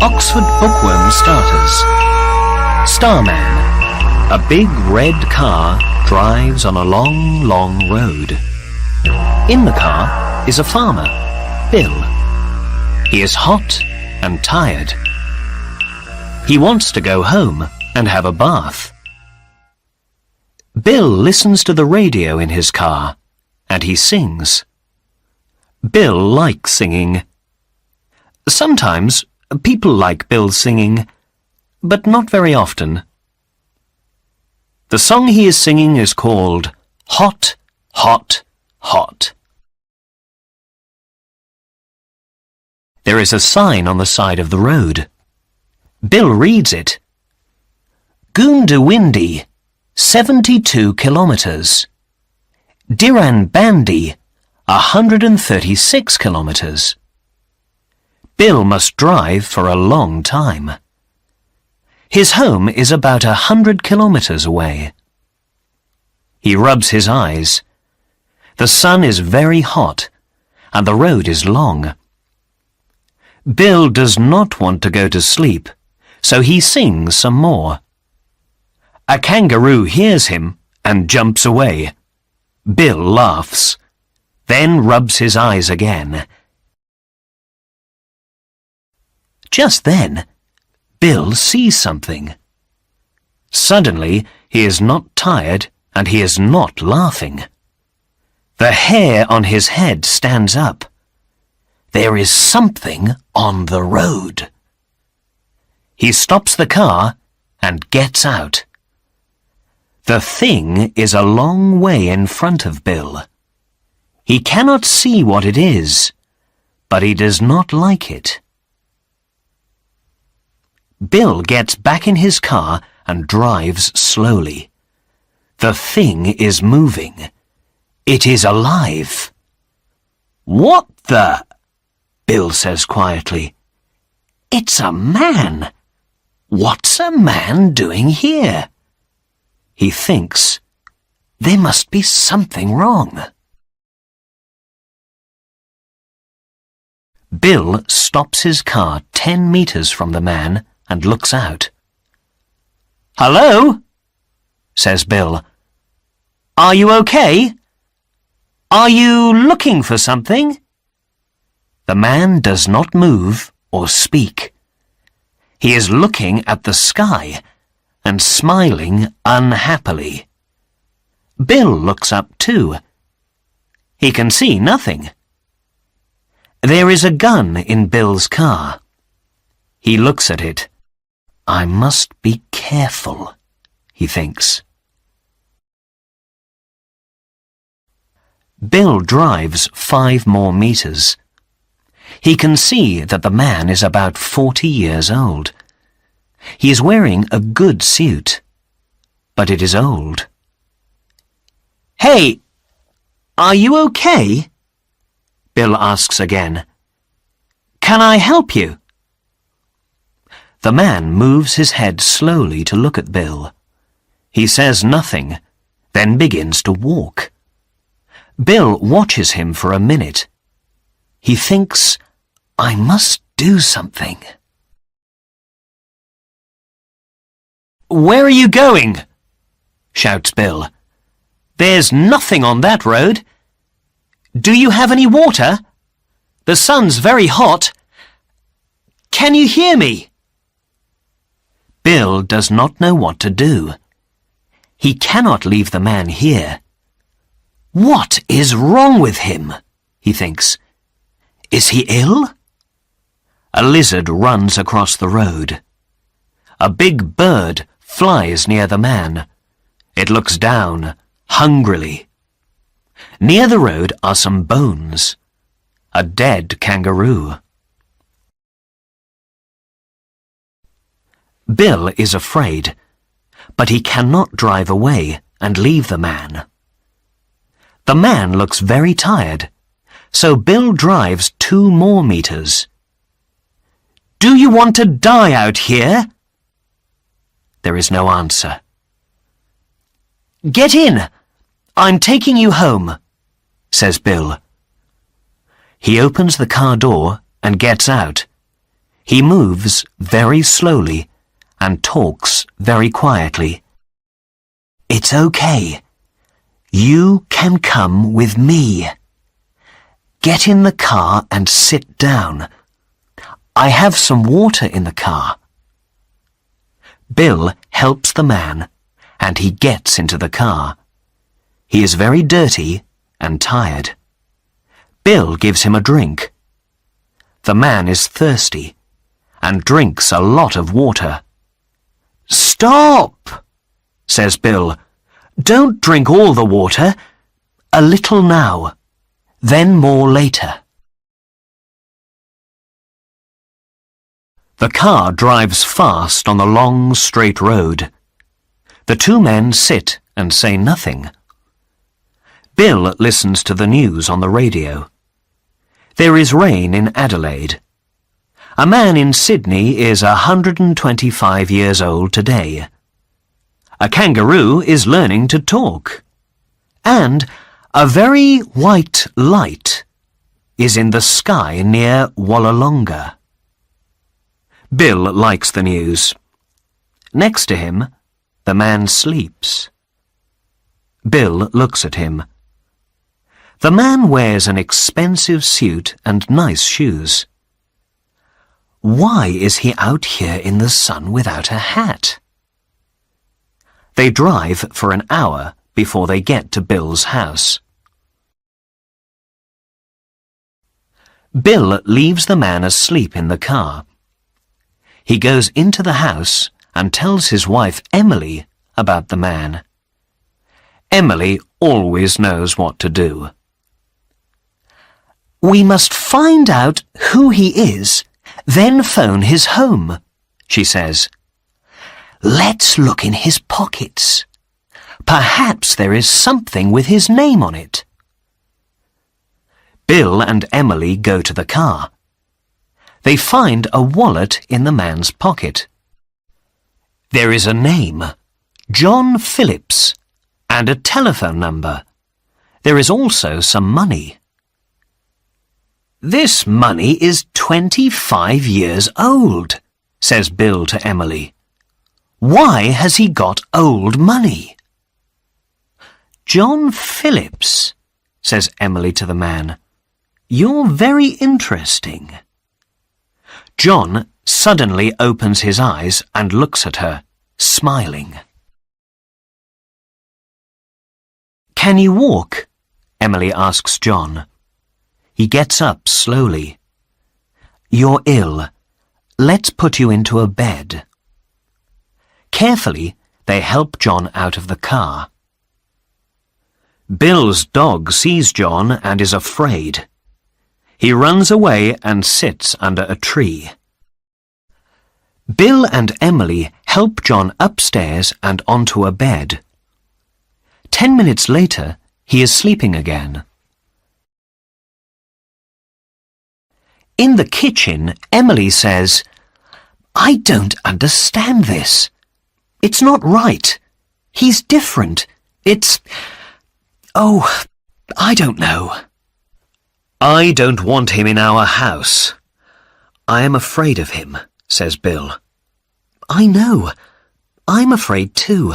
Oxford Bookworms starters. STARMAN. A big red car drives on a long road. In the car is a farmer, Bill. He is hot and tired. He wants to go home and have a bath. Bill listens to the radio in his car, and he sings. Bill likes singing. Sometimes people like Bill's singing, but not very often. The song he is singing is called Hot, Hot, Hot. There is a sign on the side of the road. Bill reads it. Goondiwindi, 72 kilometres. Diranbandi, 136 kilometres. Bill must drive for a long time. His home is about 100 kilometres away. He rubs his eyes. The sun is very hot, and the road is long. Bill does not want to go to sleep, so he sings some more. A kangaroo hears him and jumps away. Bill laughs, then rubs his eyes again. Just then, Bill sees something. Suddenly, he is not tired and he is not laughing. The hair on his head stands up. There is something on the road. He stops the car and gets out. The thing is a long way in front of Bill. He cannot see what it is, but he does not like it. Bill gets back in his car and drives slowly. The thing is moving. It is alive. What the? Bill says quietly. It's a man. What's a man doing here? He thinks, there must be something wrong. Bill stops his car 10 metres from the man and looks out. Hello? Says Bill. Are you okay? Are you looking for something? The man does not move or speak. He is looking at the sky and smiling unhappily. Bill looks up too. He can see nothing. There is a gun in Bill's car. He looks at it. I must be careful, he thinks. Bill drives 5 more metres. He can see that the man is about 40 years old. He is wearing a good suit, but it is old. Hey, are you okay? Bill asks again. Can I help you? The man moves his head slowly to look at Bill. He says nothing, then begins to walk. Bill watches him for a minute. He thinks, I must do something. Where are you going? Shouts Bill. There's nothing on that road. Do you have any water? The sun's very hot. Can you hear me? Bill does not know what to do. He cannot leave the man here. What is wrong with him? He thinks. Is he ill? A lizard runs across the road. A big bird flies near the man. It looks down, hungrily. Near the road are some bones. A dead kangaroo. Bill is afraid, but he cannot drive away and leave the man. The man looks very tired, so Bill drives 2 more metres. Do you want to die out here? There is no answer. Get in! I'm taking you home, says Bill. He opens the car door and gets out. He moves very slowly and talks very quietly. "It's okay. You can come with me. Get in the car and sit down. I have some water in the car." Bill helps the man, and he gets into the car. He is very dirty and tired. Bill gives him a drink. The man is thirsty and drinks a lot of water. "Stop!" says Bill. "Don't drink all the water. A little now, then more later." The car drives fast on the long, straight road. The two men sit and say nothing. Bill listens to the news on the radio. There is rain in Adelaide. A man in Sydney is 125 years old today. A kangaroo is learning to talk. And a very white light is in the sky near Wollongong. Bill likes the news. Next to him, the man sleeps. Bill looks at him. The man wears an expensive suit and nice shoes. Why is he out here in the sun without a hat? They drive for an hour before they get to Bill's house. Bill leaves the man asleep in the car. He goes into the house and tells his wife Emily about the man. Emily always knows what to do. "We must find out who he is, then phone his home," she says. "Let's look in his pockets. Perhaps there is something with his name on it." Bill and Emily go to the car. They find a wallet in the man's pocket. There is a name, John Phillips, and a telephone number. There is also some money. "This money is 25 years old," says Bill to Emily. "Why has he got old money?" "John Phillips," says Emily to the man. "You're very interesting." John suddenly opens his eyes and looks at her, smiling. "Can you walk?" Emily asks John. He gets up slowly. "You're ill. Let's put you into a bed." Carefully, they help John out of the car. Bill's dog sees John and is afraid. He runs away and sits under a tree. Bill and Emily help John upstairs and onto a bed. 10 minutes later, he is sleeping again. In the kitchen, Emily says, "I don't understand this. It's not right. He's different. I don't know." "I don't want him in our house. I am afraid of him," says Bill. "I know. I'm afraid too.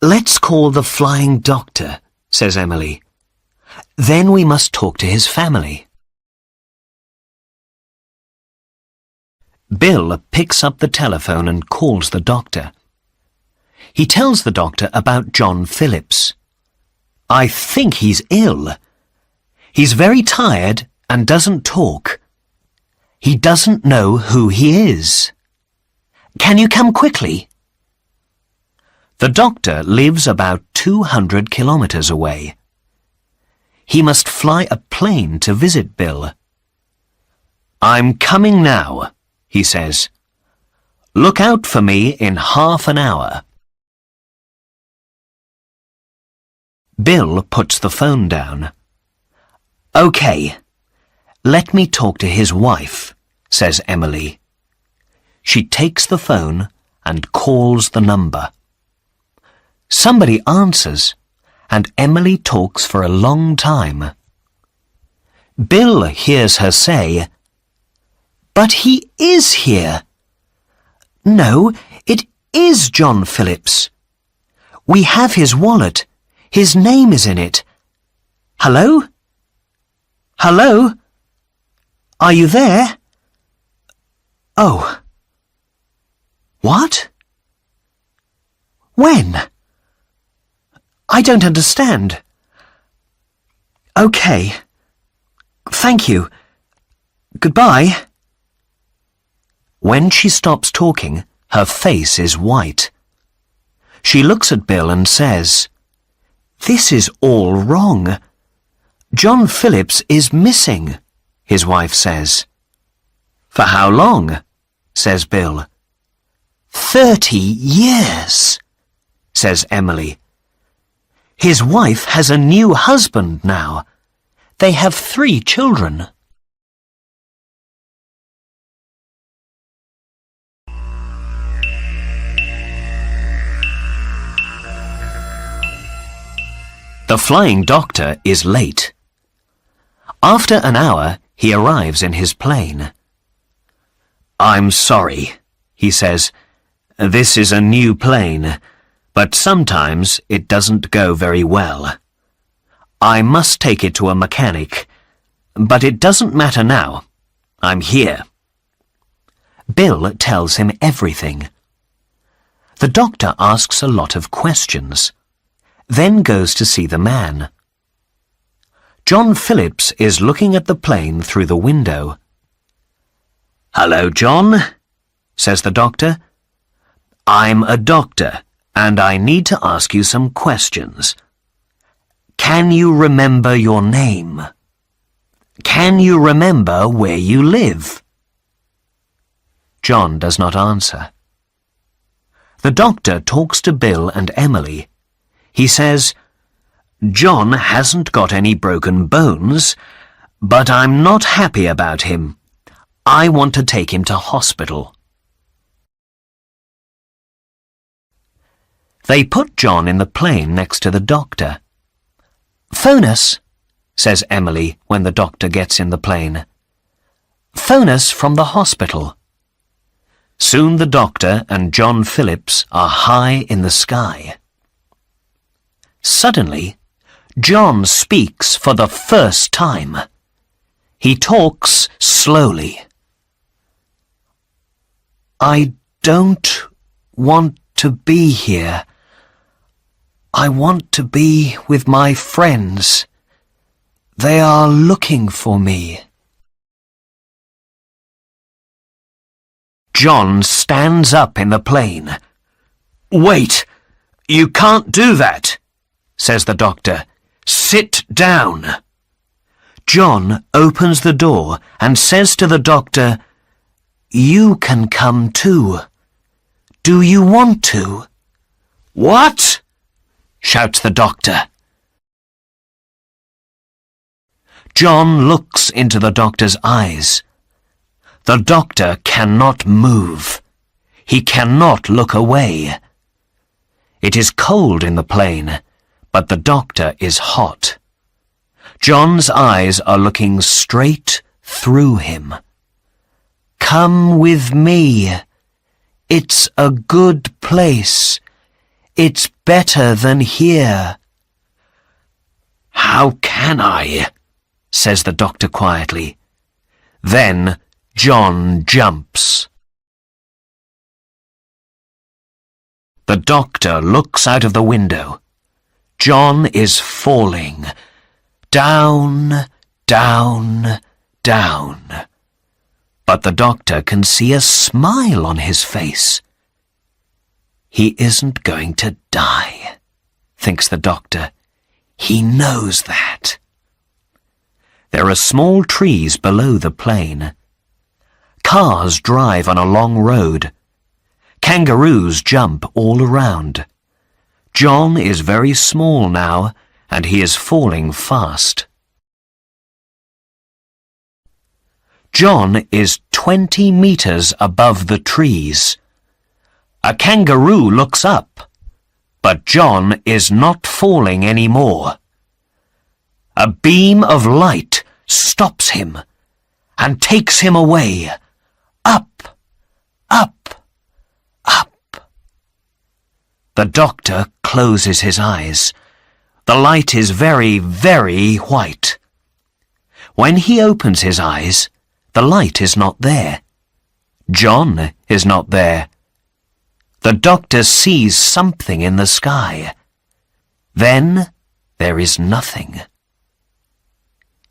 Let's call the flying doctor," says Emily. "Then we must talk to his family." Bill picks up the telephone and calls the doctor. He tells the doctor about John Phillips. "I think he's ill. He's very tired and doesn't talk. He doesn't know who he is. Can you come quickly?" The doctor lives about 200 kilometers away. He must fly a plane to visit Bill. "I'm coming now," he says. "Look out for me in half an hour." Bill puts the phone down. "Okay, let me talk to his wife," says Emily. She takes the phone and calls the number. Somebody answers, and Emily talks for a long time. Bill hears her say, But he is here. No, it is John Phillips. We have his wallet. His name is in it. Hello? Hello? Are you there? Oh. What? When? I don't understand. Okay. Thank you. Goodbye. When she stops talking, her face is white. She looks at Bill and says, "This is all wrong. John Phillips is missing," his wife says. "For how long?" says Bill. 30 years, says Emily. His wife has a new husband now. They have 3 children. The flying doctor is late. After an hour, he arrives in his plane. "I'm sorry," he says. "This is a new plane, but sometimes it doesn't go very well. I must take it to a mechanic, but it doesn't matter now. I'm here." Bill tells him everything. The doctor asks a lot of questions, then goes to see the man. John Phillips is looking at the plane through the window. "Hello, John," says the doctor. "I'm a doctor, and I need to ask you some questions. Can you remember your name? Can you remember where you live?" John does not answer. The doctor talks to Bill and Emily. He says, "John hasn't got any broken bones, but I'm not happy about him. I want to take him to hospital." They put John in the plane next to the doctor. "Phone us," says Emily when the doctor gets in the plane. "Phone us from the hospital." Soon the doctor and John Phillips are high in the sky. Suddenly, John speaks for the first time. He talks slowly. "I don't want to be here. I want to be with my friends. They are looking for me." John stands up in the plane. "Wait! You can't do that!" says the doctor. "Sit down." John opens the door and says to the doctor, "You can come too. Do you want to?" "What?" shouts the doctor. John looks into the doctor's eyes. The doctor cannot move. He cannot look away. It is cold in the plane, but the doctor is hot. John's eyes are looking straight through him. "Come with me. It's a good place. It's better than here." "How can I?" says the doctor quietly. Then John jumps. The doctor looks out of the window. John is falling. Down, down, down. But the doctor can see a smile on his face. He isn't going to die, thinks the doctor. He knows that. There are small trees below the plane. Cars drive on a long road. Kangaroos jump all around. John is very small now, and he is falling fast. John is 20 meters above the trees. A kangaroo looks up, but John is not falling anymore. A beam of light stops him and takes him away, The doctor closes his eyes. The light is very, very white. When he opens his eyes, the light is not there. John is not there. The doctor sees something in the sky. Then there is nothing.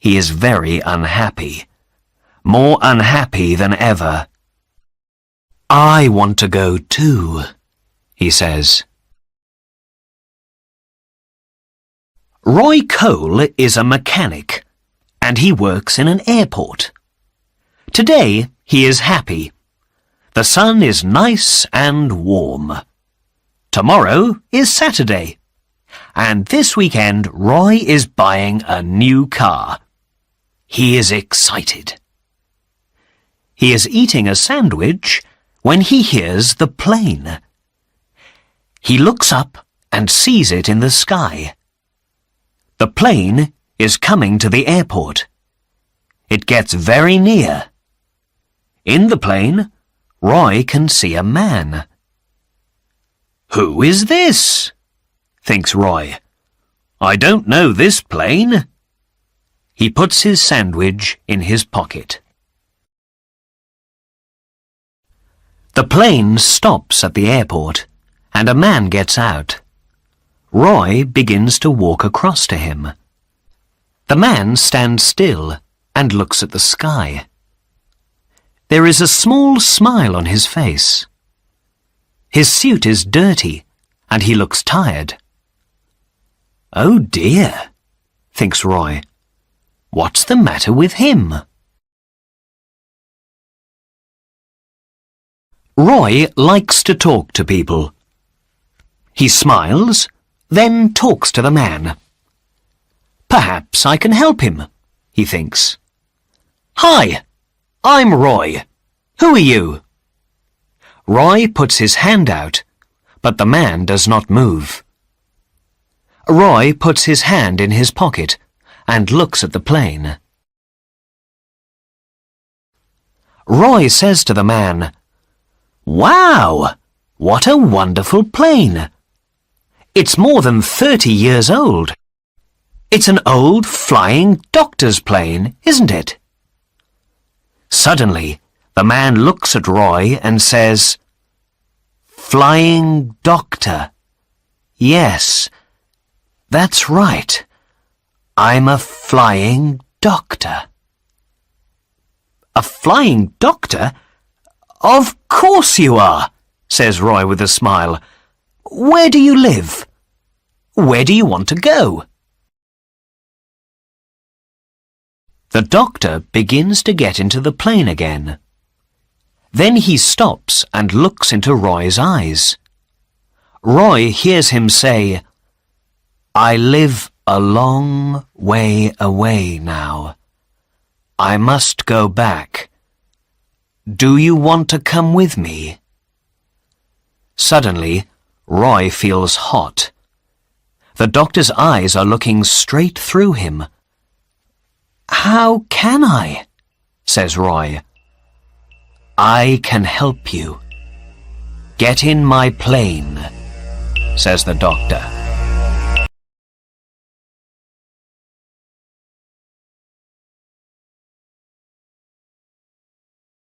He is very unhappy, more unhappy than ever. "I want to go too," he says. Roy Cole is a mechanic, and he works in an airport. Today he is happy. The sun is nice and warm. Tomorrow is Saturday, and this weekend Roy is buying a new car. He is excited. He is eating a sandwich when he hears the plane. He looks up and sees it in the sky. The plane is coming to the airport. It gets very near. In the plane, Roy can see a man. "Who is this?" thinks Roy. "I don't know this plane." He puts his sandwich in his pocket. The plane stops at the airport, and a man gets out. Roy begins to walk across to him. The man stands still and looks at the sky. There is a small smile on his face. His suit is dirty, and he looks tired. "Oh dear," thinks Roy. "What's the matter with him?" Roy likes to talk to people. He smiles, then talks to the man. "Perhaps I can help him," he thinks. "Hi, I'm Roy. Who are you?" Roy puts his hand out, but the man does not move. Roy puts his hand in his pocket and looks at the plane. Roy says to the man, "Wow! What a wonderful plane! It's more than 30 years old. It's an old flying doctor's plane, isn't it?" Suddenly, the man looks at Roy and says, "Flying doctor. Yes, that's right. I'm a flying doctor." "A flying doctor? Of course you are," says Roy with a smile. "Where do you live? Where do you want to go?" The doctor begins to get into the plane again. Then he stops and looks into Roy's eyes. Roy hears him say, "I live a long way away now. I must go back. Do you want to come with me?" Suddenly, Roy feels hot. The doctor's eyes are looking straight through him. "How can I?" says Roy. "I can help you. Get in my plane," says the doctor.